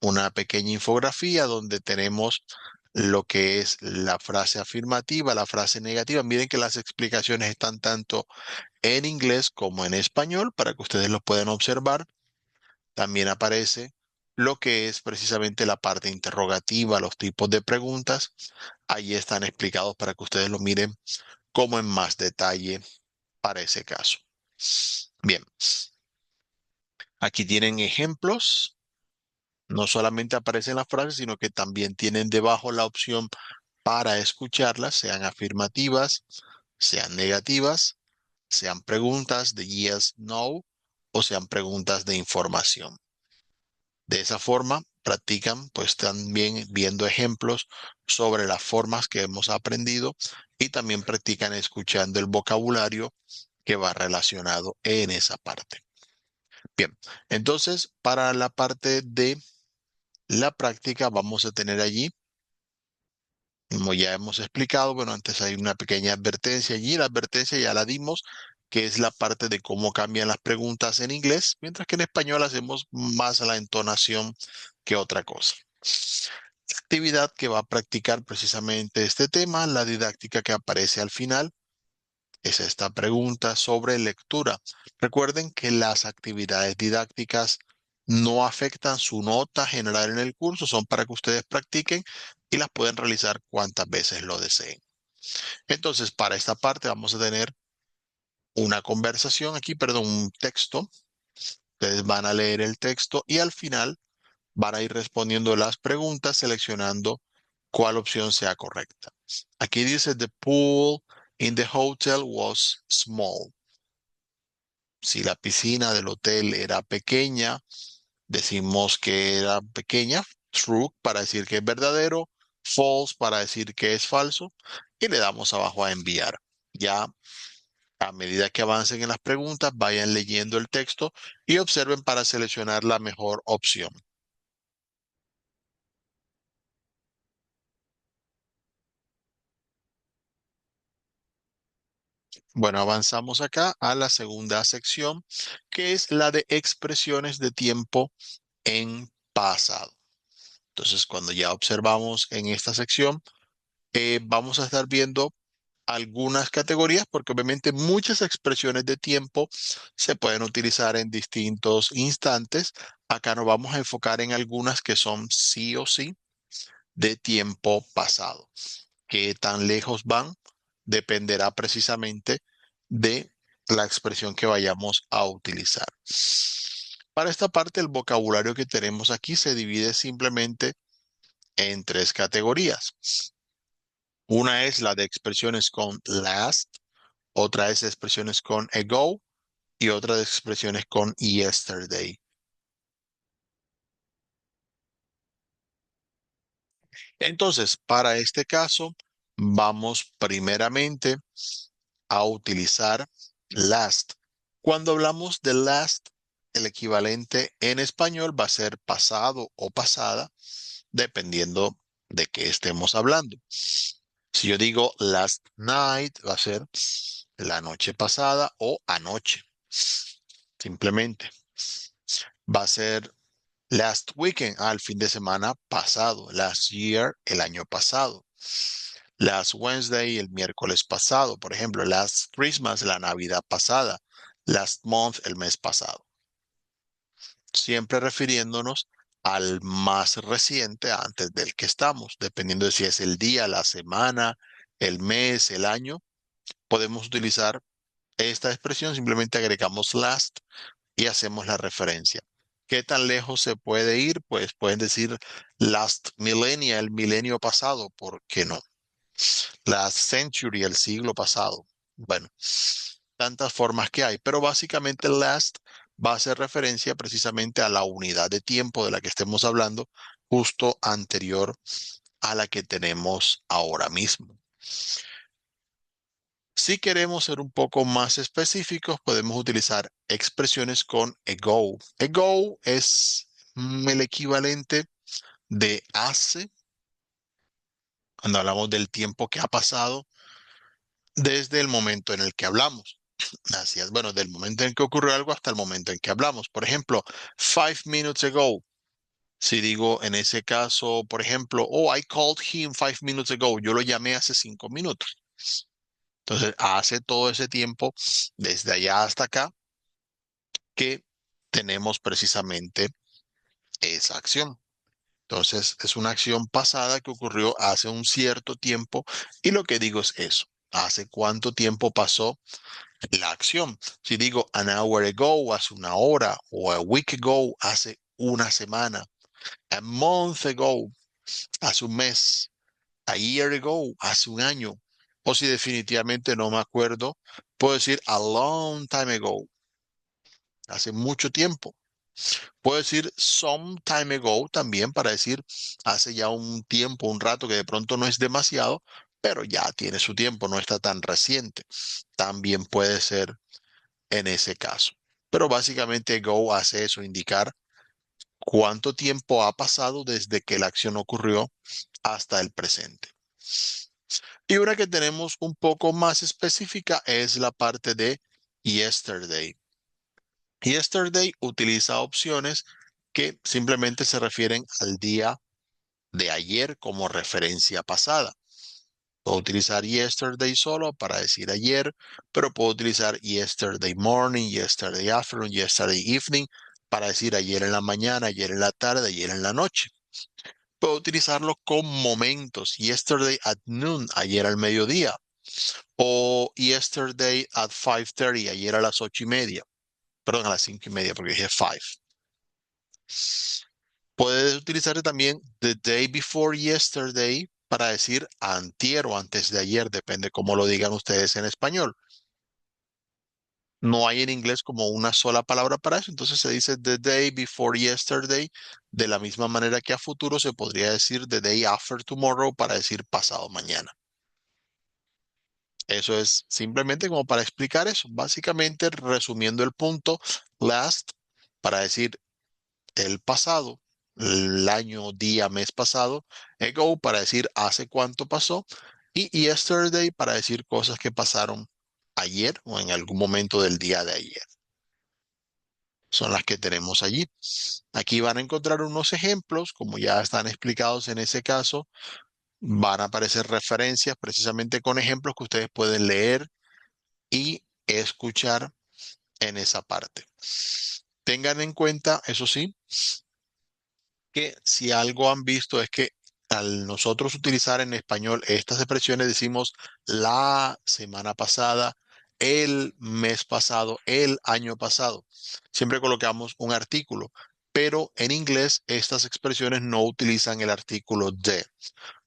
una pequeña infografía donde tenemos lo que es la frase afirmativa, la frase negativa. Miren que las explicaciones están tanto en inglés como en español para que ustedes lo puedan observar. También aparece lo que es precisamente la parte interrogativa, los tipos de preguntas. Allí están explicados para que ustedes lo miren como en más detalle para ese caso. Bien, aquí tienen ejemplos. No solamente aparecen las frases, sino que también tienen debajo la opción para escucharlas, sean afirmativas, sean negativas, sean preguntas de yes, no o sean preguntas de información. De esa forma, practican pues también viendo ejemplos sobre las formas que hemos aprendido y también practican escuchando el vocabulario que va relacionado en esa parte. Bien, entonces para la parte de la práctica vamos a tener allí, como ya hemos explicado, bueno, antes hay una pequeña advertencia allí, la advertencia ya la dimos, que es la parte de cómo cambian las preguntas en inglés, mientras que en español hacemos más la entonación que otra cosa. Actividad que va a practicar precisamente este tema, la didáctica que aparece al final, es esta pregunta sobre lectura. Recuerden que las actividades didácticas no afectan su nota general en el curso, son para que ustedes practiquen y las pueden realizar cuantas veces lo deseen. Entonces, para esta parte vamos a tener una conversación aquí, perdón, un texto. Ustedes van a leer el texto y al final van a ir respondiendo las preguntas seleccionando cuál opción sea correcta. Aquí dice, the pool in the hotel was small. Si la piscina del hotel era pequeña, decimos que era pequeña, true para decir que es verdadero, false para decir que es falso y le damos abajo a enviar. Ya a medida que avancen en las preguntas, vayan leyendo el texto y observen para seleccionar la mejor opción. Bueno, avanzamos acá a la segunda sección, que es la de expresiones de tiempo en pasado. Entonces, cuando ya observamos en esta sección, vamos a estar viendo algunas categorías, porque obviamente muchas expresiones de tiempo se pueden utilizar en distintos instantes. Acá nos vamos a enfocar en algunas que son sí o sí de tiempo pasado. Qué tan lejos van dependerá precisamente de la expresión que vayamos a utilizar. Para esta parte, el vocabulario que tenemos aquí se divide simplemente en tres categorías. Una es la de expresiones con last, otra es expresiones con ago y otra de expresiones con yesterday. Entonces, para este caso, vamos primeramente a utilizar last. Cuando hablamos de last, el equivalente en español va a ser pasado o pasada, dependiendo de qué estemos hablando. Si yo digo last night, va a ser la noche pasada o anoche. Simplemente va a ser last weekend, el fin de semana pasado. Last year, el año pasado. Last Wednesday, el miércoles pasado. Por ejemplo, last Christmas, la Navidad pasada. Last month, el mes pasado. Siempre refiriéndonos al más reciente antes del que estamos, dependiendo de si es el día, la semana, el mes, el año. Podemos utilizar esta expresión, simplemente agregamos last y hacemos la referencia. ¿Qué tan lejos se puede ir? Pues pueden decir last millennia, el milenio pasado, ¿por qué no? Last century, el siglo pasado. Bueno, tantas formas que hay, pero básicamente last va a hacer referencia precisamente a la unidad de tiempo de la que estemos hablando, justo anterior a la que tenemos ahora mismo. Si queremos ser un poco más específicos, podemos utilizar expresiones con ago. Ago es el equivalente de hace, cuando hablamos del tiempo que ha pasado desde el momento en el que hablamos. Así es, bueno, del momento en que ocurrió algo hasta el momento en que hablamos. Por ejemplo, 5 minutes ago. Si digo en ese caso, por ejemplo, oh, I called him 5 minutes ago. Yo lo llamé hace 5 minutos. Entonces, hace todo ese tiempo, desde allá hasta acá, que tenemos precisamente esa acción. Entonces, es una acción pasada que ocurrió hace un cierto tiempo y lo que digo es eso. ¿Hace cuánto tiempo pasó la acción? Si digo an hour ago, hace una hora, o a week ago, hace una semana, a month ago, hace un mes, a year ago, hace un año, o si definitivamente no me acuerdo, puedo decir a long time ago, hace mucho tiempo. Puedo decir some time ago también para decir hace ya un tiempo, un rato que de pronto no es demasiado, pero ya tiene su tiempo, no está tan reciente. También puede ser en ese caso. Pero básicamente ago hace eso, indicar cuánto tiempo ha pasado desde que la acción ocurrió hasta el presente. Y una que tenemos un poco más específica es la parte de yesterday. Yesterday utiliza opciones que simplemente se refieren al día de ayer como referencia pasada. Puedo utilizar yesterday solo para decir ayer, pero puedo utilizar yesterday morning, yesterday afternoon, yesterday evening para decir ayer en la mañana, ayer en la tarde, ayer en la noche. Puedo utilizarlo con momentos. Yesterday at noon, ayer al mediodía. O yesterday at 5:30, ayer a las 8:30. Perdón, a las 5:30 porque dije 5. Puedes utilizar también the day before yesterday para decir antier o antes de ayer, depende cómo lo digan ustedes en español. No hay en inglés como una sola palabra para eso, entonces se dice the day before yesterday. De la misma manera que a futuro se podría decir the day after tomorrow para decir pasado mañana. Eso es simplemente como para explicar eso. Básicamente, resumiendo el punto, last para decir el pasado, el año, día, mes pasado, ago para decir hace cuánto pasó y yesterday para decir cosas que pasaron ayer o en algún momento del día de ayer. Son las que tenemos allí. Aquí van a encontrar unos ejemplos, como ya están explicados en ese caso, van a aparecer referencias precisamente con ejemplos que ustedes pueden leer y escuchar en esa parte. Tengan en cuenta, eso sí, que si algo han visto es que al nosotros utilizar en español estas expresiones decimos la semana pasada, el mes pasado, el año pasado. Siempre colocamos un artículo, pero en inglés estas expresiones no utilizan el artículo de.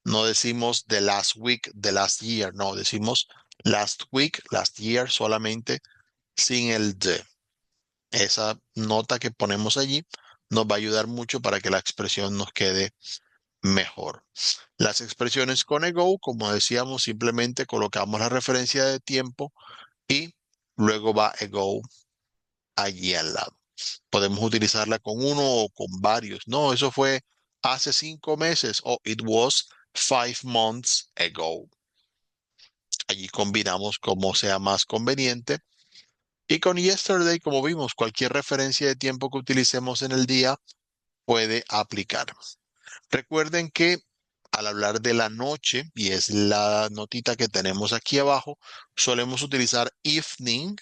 No decimos the last week, the last year, no, decimos last week, last year solamente sin el de. Esa nota que ponemos allí nos va a ayudar mucho para que la expresión nos quede mejor. Las expresiones con ago, como decíamos, simplemente colocamos la referencia de tiempo y luego va ago allí al lado. Podemos utilizarla con uno o con varios. No, eso fue hace 5 meses o it was 5 months ago. Allí combinamos como sea más conveniente. Y con yesterday, como vimos, cualquier referencia de tiempo que utilicemos en el día puede aplicar. Recuerden que al hablar de la noche, y es la notita que tenemos aquí abajo, solemos utilizar evening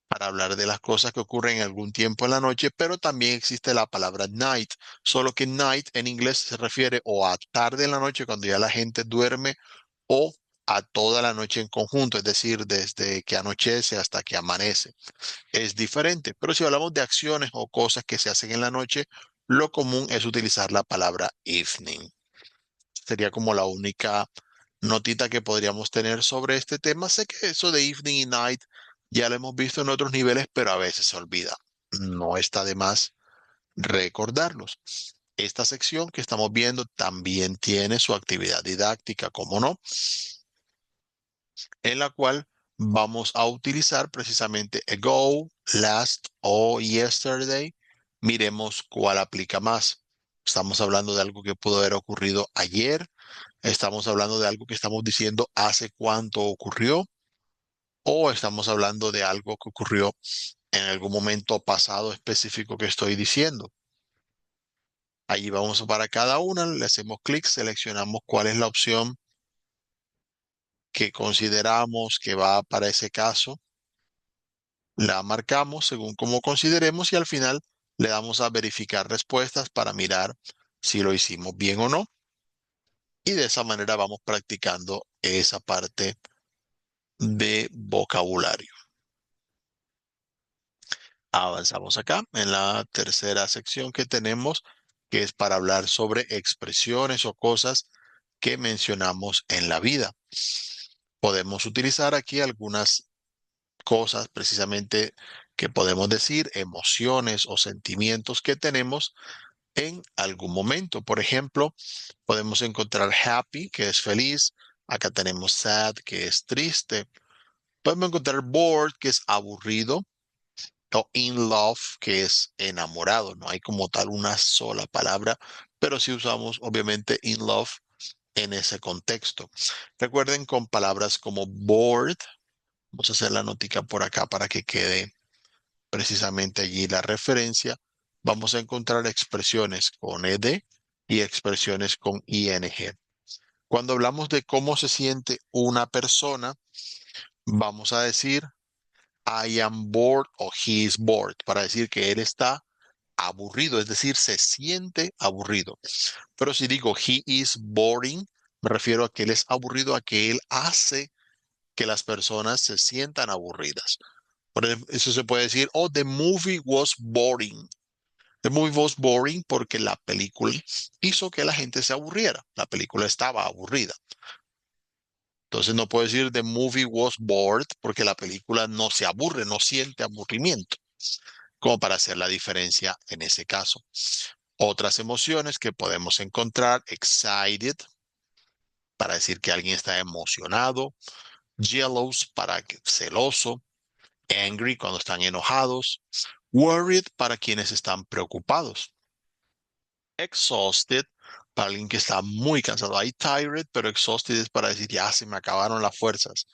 para hablar de las cosas que ocurren en algún tiempo en la noche, pero también existe la palabra night, solo que night en inglés se refiere o a tarde en la noche cuando ya la gente duerme o a toda la noche en conjunto, es decir, desde que anochece hasta que amanece. Es diferente, pero si hablamos de acciones o cosas que se hacen en la noche, lo común es utilizar la palabra evening. Sería como la única notita que podríamos tener sobre este tema. Sé que eso de evening y night ya lo hemos visto en otros niveles, pero a veces se olvida. No está de más recordarlos. Esta sección que estamos viendo también tiene su actividad didáctica, como no, en la cual vamos a utilizar precisamente ago, last o yesterday. Miremos cuál aplica más. Estamos hablando de algo que pudo haber ocurrido ayer. Estamos hablando de algo que estamos diciendo hace cuánto ocurrió. O estamos hablando de algo que ocurrió en algún momento pasado específico que estoy diciendo. Allí vamos para cada una, le hacemos clic, seleccionamos cuál es la opción que consideramos que va para ese caso. La marcamos según como consideremos y al final le damos a verificar respuestas para mirar si lo hicimos bien o no. Y de esa manera vamos practicando esa parte de vocabulario. Avanzamos acá en la tercera sección que tenemos, que es para hablar sobre expresiones o cosas que mencionamos en la vida. Podemos utilizar aquí algunas cosas precisamente que podemos decir, emociones o sentimientos que tenemos en algún momento. Por ejemplo, podemos encontrar happy, que es feliz. Acá tenemos sad, que es triste. Podemos encontrar bored, que es aburrido, o in love, que es enamorado. No hay como tal una sola palabra, pero sí usamos obviamente in love en ese contexto. Recuerden con palabras como bored, vamos a hacer la notica por acá para que quede precisamente allí la referencia. Vamos a encontrar expresiones con ed y expresiones con ing. Cuando hablamos de cómo se siente una persona, vamos a decir I am bored o he is bored para decir que él está aburrido, es decir, se siente aburrido. Pero si digo he is boring, me refiero a que él es aburrido, a que él hace que las personas se sientan aburridas. Por ejemplo, eso se puede decir, oh, the movie was boring. The movie was boring porque la película hizo que la gente se aburriera. La película estaba aburrida. Entonces no puedo decir the movie was bored porque la película no se aburre, no siente aburrimiento, como para hacer la diferencia en ese caso. Otras emociones que podemos encontrar, excited, para decir que alguien está emocionado, jealous, para que celoso, angry, cuando están enojados, worried, para quienes están preocupados, exhausted, para alguien que está muy cansado. Hay tired, pero exhausted es para decir ya se me acabaron las fuerzas.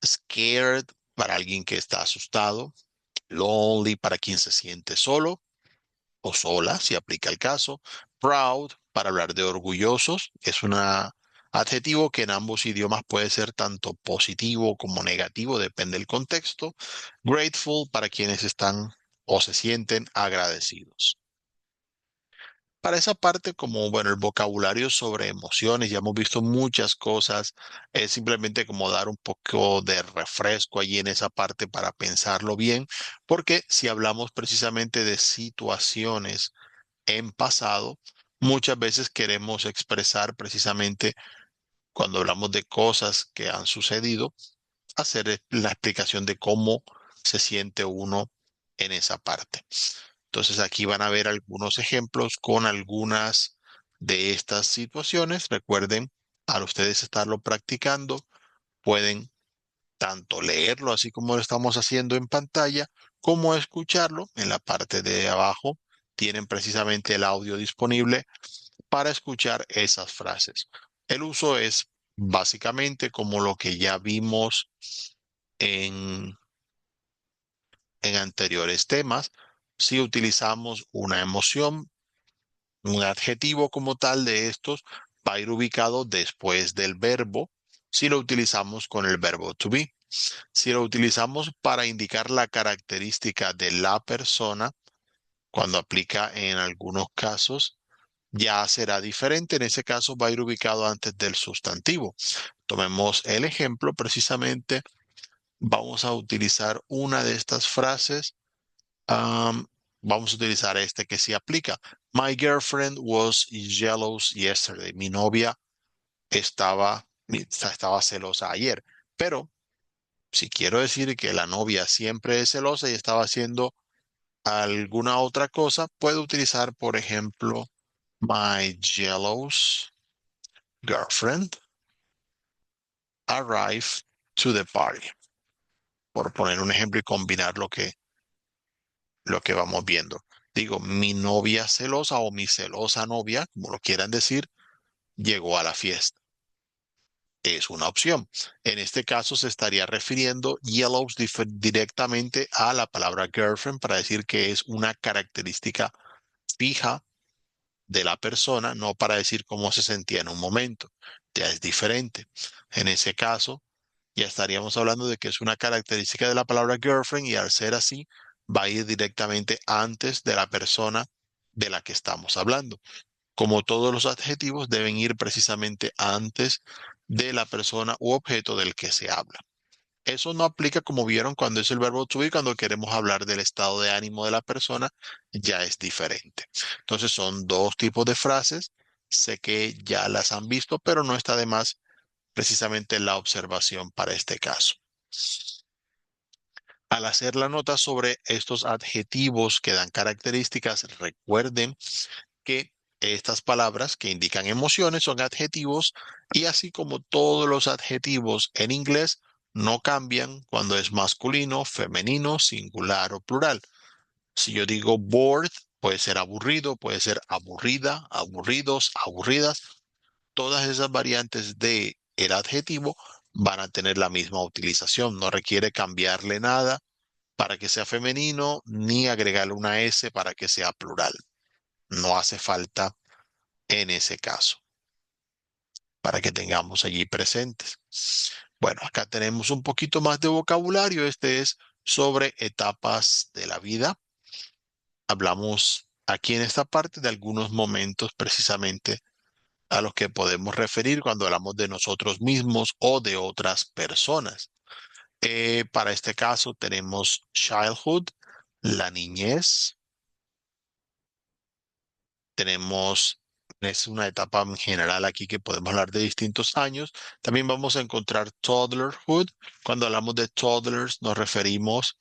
Scared, para alguien que está asustado. Lonely, para quien se siente solo o sola, si aplica el caso. Proud, para hablar de orgullosos, es un adjetivo que en ambos idiomas puede ser tanto positivo como negativo, depende del contexto. Grateful, para quienes están o se sienten agradecidos. Para esa parte, como bueno, el vocabulario sobre emociones, ya hemos visto muchas cosas, es simplemente como dar un poco de refresco allí en esa parte para pensarlo bien, porque si hablamos precisamente de situaciones en pasado, muchas veces queremos expresar precisamente cuando hablamos de cosas que han sucedido, hacer la explicación de cómo se siente uno en esa parte. Entonces aquí van a ver algunos ejemplos con algunas de estas situaciones. Recuerden, al ustedes estarlo practicando, pueden tanto leerlo así como lo estamos haciendo en pantalla, como escucharlo en la parte de abajo. Tienen precisamente el audio disponible para escuchar esas frases. El uso es básicamente como lo que ya vimos en, en anteriores temas. Si utilizamos una emoción, un adjetivo como tal de estos va a ir ubicado después del verbo si lo utilizamos con el verbo to be. Si lo utilizamos para indicar la característica de la persona, cuando aplica en algunos casos, ya será diferente. En ese caso va a ir ubicado antes del sustantivo. Tomemos el ejemplo precisamente. Vamos a utilizar una de estas frases. Am, Vamos a utilizar este que sí aplica. My girlfriend was jealous yesterday. Mi novia estaba celosa ayer. Pero si quiero decir que la novia siempre es celosa y estaba haciendo alguna otra cosa, puedo utilizar, por ejemplo, my jealous girlfriend arrived to the party, por poner un ejemplo y combinar lo que vamos viendo. Digo, mi novia celosa o mi celosa novia, como lo quieran decir, llegó a la fiesta. Es una opción. En este caso se estaría refiriendo yellows directamente a la palabra girlfriend para decir que es una característica fija de la persona, no para decir cómo se sentía en un momento. Ya es diferente. En ese caso, ya estaríamos hablando de que es una característica de la palabra girlfriend y al ser así, va a ir directamente antes de la persona de la que estamos hablando. Como todos los adjetivos deben ir precisamente antes de la persona u objeto del que se habla. Eso no aplica como vieron cuando es el verbo to be, cuando queremos hablar del estado de ánimo de la persona, ya es diferente. Entonces son dos tipos de frases. Sé que ya las han visto, pero no está de más precisamente la observación para este caso. Al hacer la nota sobre estos adjetivos que dan características, recuerden que estas palabras que indican emociones son adjetivos y así como todos los adjetivos en inglés no cambian cuando es masculino, femenino, singular o plural. Si yo digo bored, puede ser aburrido, puede ser aburrida, aburridos, aburridas. Todas esas variantes de el adjetivo van a tener la misma utilización. No requiere cambiarle nada para que sea femenino ni agregarle una S para que sea plural. No hace falta en ese caso, para que tengamos allí presentes. Bueno, acá tenemos un poquito más de vocabulario. Este es sobre etapas de la vida. Hablamos aquí en esta parte de algunos momentos precisamente a los que podemos referir cuando hablamos de nosotros mismos o de otras personas. Para este caso tenemos childhood, la niñez. Tenemos, es una etapa en general aquí que podemos hablar de distintos años. También vamos a encontrar toddlerhood. Cuando hablamos de toddlers nos referimos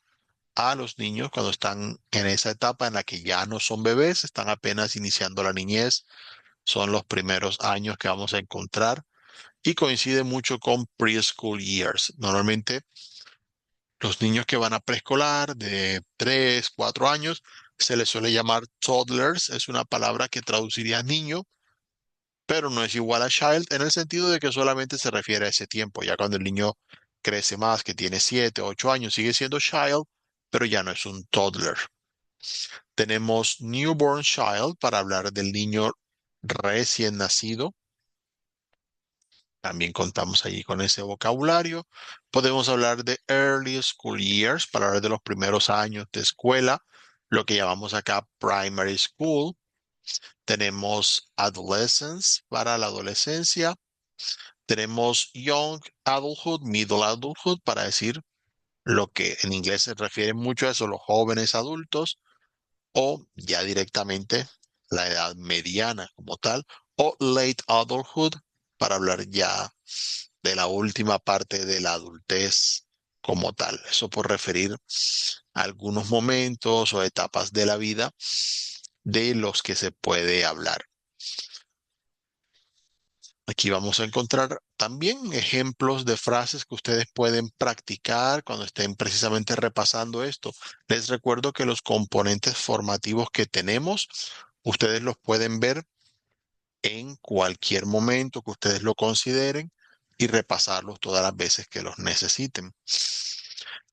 a los niños cuando están en esa etapa en la que ya no son bebés, están apenas iniciando la niñez. Son los primeros años que vamos a encontrar y coincide mucho con preschool years. Normalmente los niños que van a preescolar de 3, 4 años se les suele llamar toddlers. Es una palabra que traduciría niño, pero no es igual a child en el sentido de que solamente se refiere a ese tiempo. Ya cuando el niño crece más, que tiene 7, 8 años, sigue siendo child, pero ya no es un toddler. Tenemos newborn child para hablar del niño recién nacido. También contamos allí con ese vocabulario. Podemos hablar de early school years para hablar de los primeros años de escuela, lo que llamamos acá primary school. Tenemos adolescence para la adolescencia. Tenemos young adulthood, middle adulthood para decir lo que en inglés se refiere mucho a eso, los jóvenes adultos, o ya directamente la edad mediana como tal, o late adulthood para hablar ya de la última parte de la adultez como tal. Eso por referir algunos momentos o etapas de la vida de los que se puede hablar. Aquí vamos a encontrar también ejemplos de frases que ustedes pueden practicar cuando estén precisamente repasando esto. Les recuerdo que los componentes formativos que tenemos, ustedes los pueden ver en cualquier momento que ustedes lo consideren y repasarlos todas las veces que los necesiten.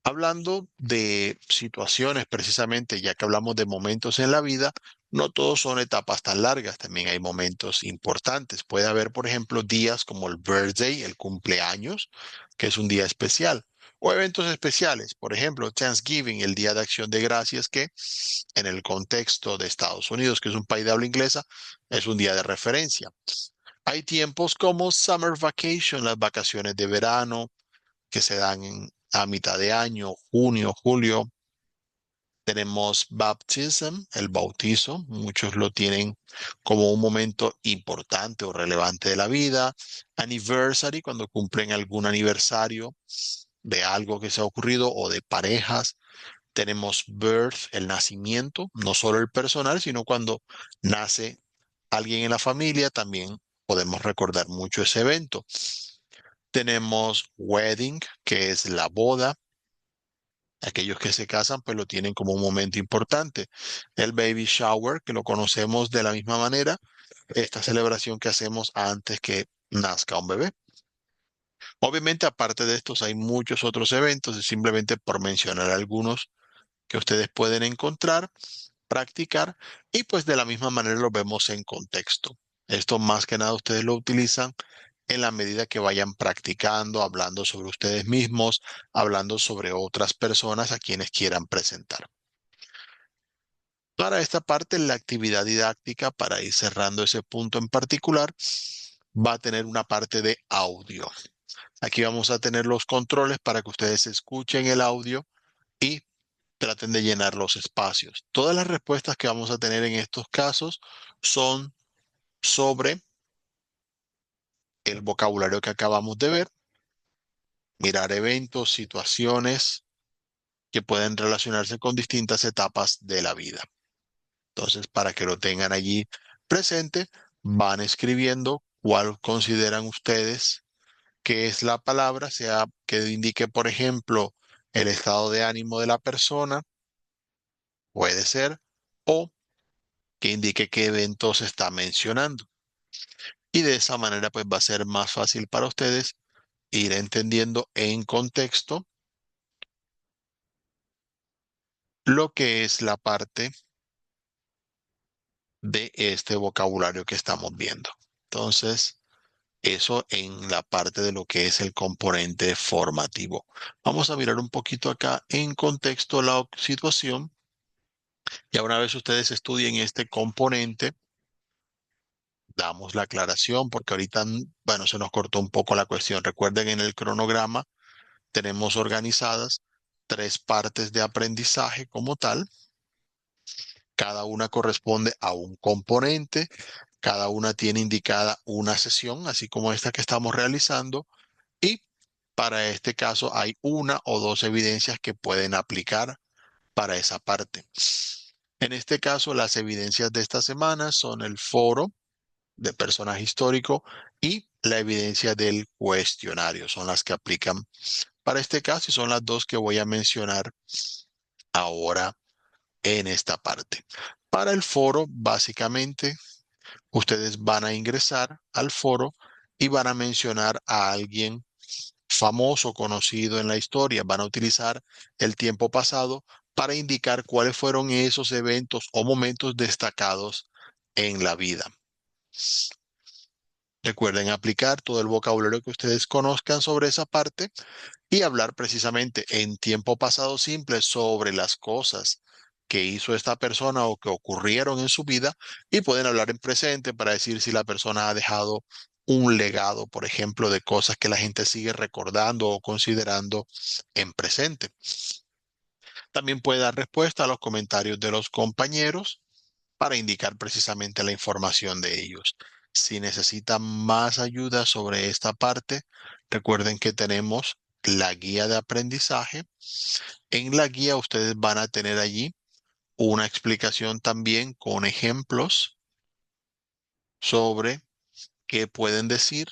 Hablando de situaciones, precisamente, ya que hablamos de momentos en la vida, no todos son etapas tan largas, también hay momentos importantes. Puede haber, por ejemplo, días como el birthday, el cumpleaños, que es un día especial, o eventos especiales, por ejemplo, Thanksgiving, el Día de Acción de Gracias, que en el contexto de Estados Unidos, que es un país de habla inglesa, es un día de referencia. Hay tiempos como Summer Vacation, las vacaciones de verano, que se dan a mitad de año, junio, julio. Tenemos baptism, el bautizo. Muchos lo tienen como un momento importante o relevante de la vida. Anniversary, cuando cumplen algún aniversario de algo que se ha ocurrido o de parejas. Tenemos birth, el nacimiento, no solo el personal, sino cuando nace alguien en la familia, también podemos recordar mucho ese evento. Tenemos wedding, que es la boda. Aquellos que se casan, pues lo tienen como un momento importante. El baby shower, que lo conocemos de la misma manera, esta celebración que hacemos antes que nazca un bebé. Obviamente, aparte de estos, hay muchos otros eventos, y simplemente por mencionar algunos que ustedes pueden encontrar, practicar, y pues de la misma manera lo vemos en contexto. Esto más que nada ustedes lo utilizan en la medida que vayan practicando, hablando sobre ustedes mismos, hablando sobre otras personas a quienes quieran presentar. Para esta parte, la actividad didáctica, para ir cerrando ese punto en particular, va a tener una parte de audio. Aquí vamos a tener los controles para que ustedes escuchen el audio y traten de llenar los espacios. Todas las respuestas que vamos a tener en estos casos son sobre el vocabulario que acabamos de ver, mirar eventos, situaciones que pueden relacionarse con distintas etapas de la vida. Entonces, para que lo tengan allí presente, van escribiendo cuál consideran ustedes que es la palabra, sea que indique, por ejemplo, el estado de ánimo de la persona, puede ser, o que indique qué evento se está mencionando. Y de esa manera, pues va a ser más fácil para ustedes ir entendiendo en contexto lo que es la parte de este vocabulario que estamos viendo. Entonces, eso en la parte de lo que es el componente formativo. Vamos a mirar un poquito acá en contexto la situación. Ya una vez ustedes estudien este componente, damos la aclaración porque ahorita, bueno, se nos cortó un poco la cuestión. Recuerden, en el cronograma tenemos organizadas tres partes de aprendizaje como tal. Cada una corresponde a un componente. Cada una tiene indicada una sesión, así como esta que estamos realizando. Y para este caso hay una o dos evidencias que pueden aplicar para esa parte. En este caso, las evidencias de esta semana son el foro de personaje histórico y la evidencia del cuestionario. Son las que aplican para este caso y son las dos que voy a mencionar ahora en esta parte. Para el foro, básicamente, ustedes van a ingresar al foro y van a mencionar a alguien famoso, conocido en la historia. Van a utilizar el tiempo pasado para indicar cuáles fueron esos eventos o momentos destacados en la vida. Recuerden aplicar todo el vocabulario que ustedes conozcan sobre esa parte y hablar precisamente en tiempo pasado simple sobre las cosas que hizo esta persona o que ocurrieron en su vida, y pueden hablar en presente para decir si la persona ha dejado un legado, por ejemplo, de cosas que la gente sigue recordando o considerando en presente. También puede dar respuesta a los comentarios de los compañeros para indicar precisamente la información de ellos. Si necesitan más ayuda sobre esta parte, recuerden que tenemos la guía de aprendizaje. En la guía ustedes van a tener allí una explicación también con ejemplos sobre qué pueden decir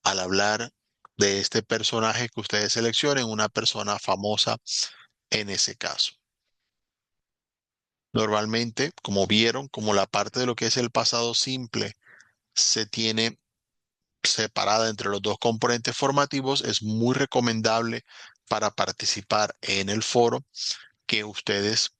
al hablar de este personaje que ustedes seleccionen, una persona famosa en ese caso. Normalmente, como vieron, como la parte de lo que es el pasado simple se tiene separada entre los dos componentes formativos, es muy recomendable para participar en el foro que ustedes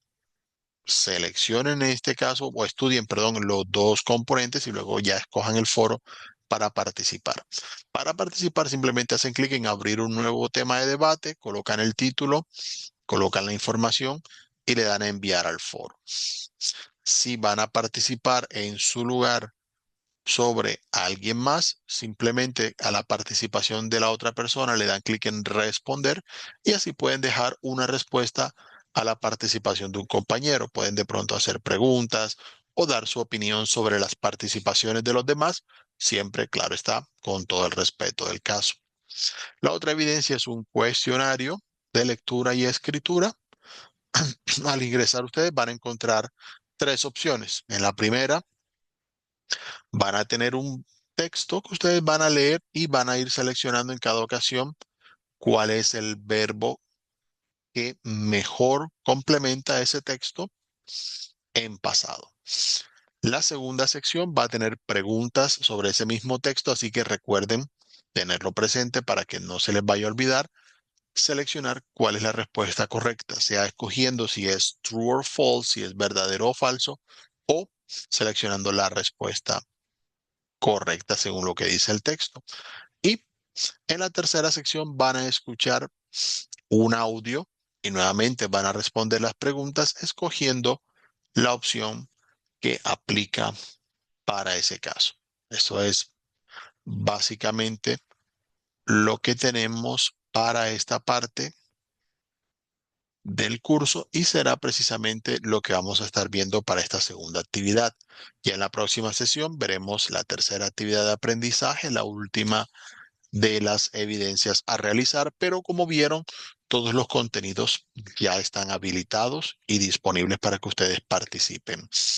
seleccionen en este caso o estudien, perdón, los dos componentes y luego ya escojan el foro para participar. Para participar simplemente hacen clic en abrir un nuevo tema de debate, colocan el título, colocan la información y le dan a enviar al foro. Si van a participar en su lugar sobre alguien más, simplemente a la participación de la otra persona le dan clic en responder y así pueden dejar una respuesta a la participación de un compañero. Pueden de pronto hacer preguntas o dar su opinión sobre las participaciones de los demás, siempre, claro está, con todo el respeto del caso. La otra evidencia es un cuestionario de lectura y escritura. Al ingresar ustedes van a encontrar tres opciones. En la primera, van a tener un texto que ustedes van a leer y van a ir seleccionando en cada ocasión cuál es el verbo que mejor complementa ese texto en pasado. La segunda sección va a tener preguntas sobre ese mismo texto, así que recuerden tenerlo presente para que no se les vaya a olvidar seleccionar cuál es la respuesta correcta, sea escogiendo si es true or false, si es verdadero o falso, o seleccionando la respuesta correcta según lo que dice el texto. Y en la tercera sección van a escuchar un audio y nuevamente van a responder las preguntas escogiendo la opción que aplica para ese caso. Eso es básicamente lo que tenemos para esta parte del curso y será precisamente lo que vamos a estar viendo para esta segunda actividad. Ya en la próxima sesión veremos la tercera actividad de aprendizaje, la última de las evidencias a realizar, pero como vieron, todos los contenidos ya están habilitados y disponibles para que ustedes participen.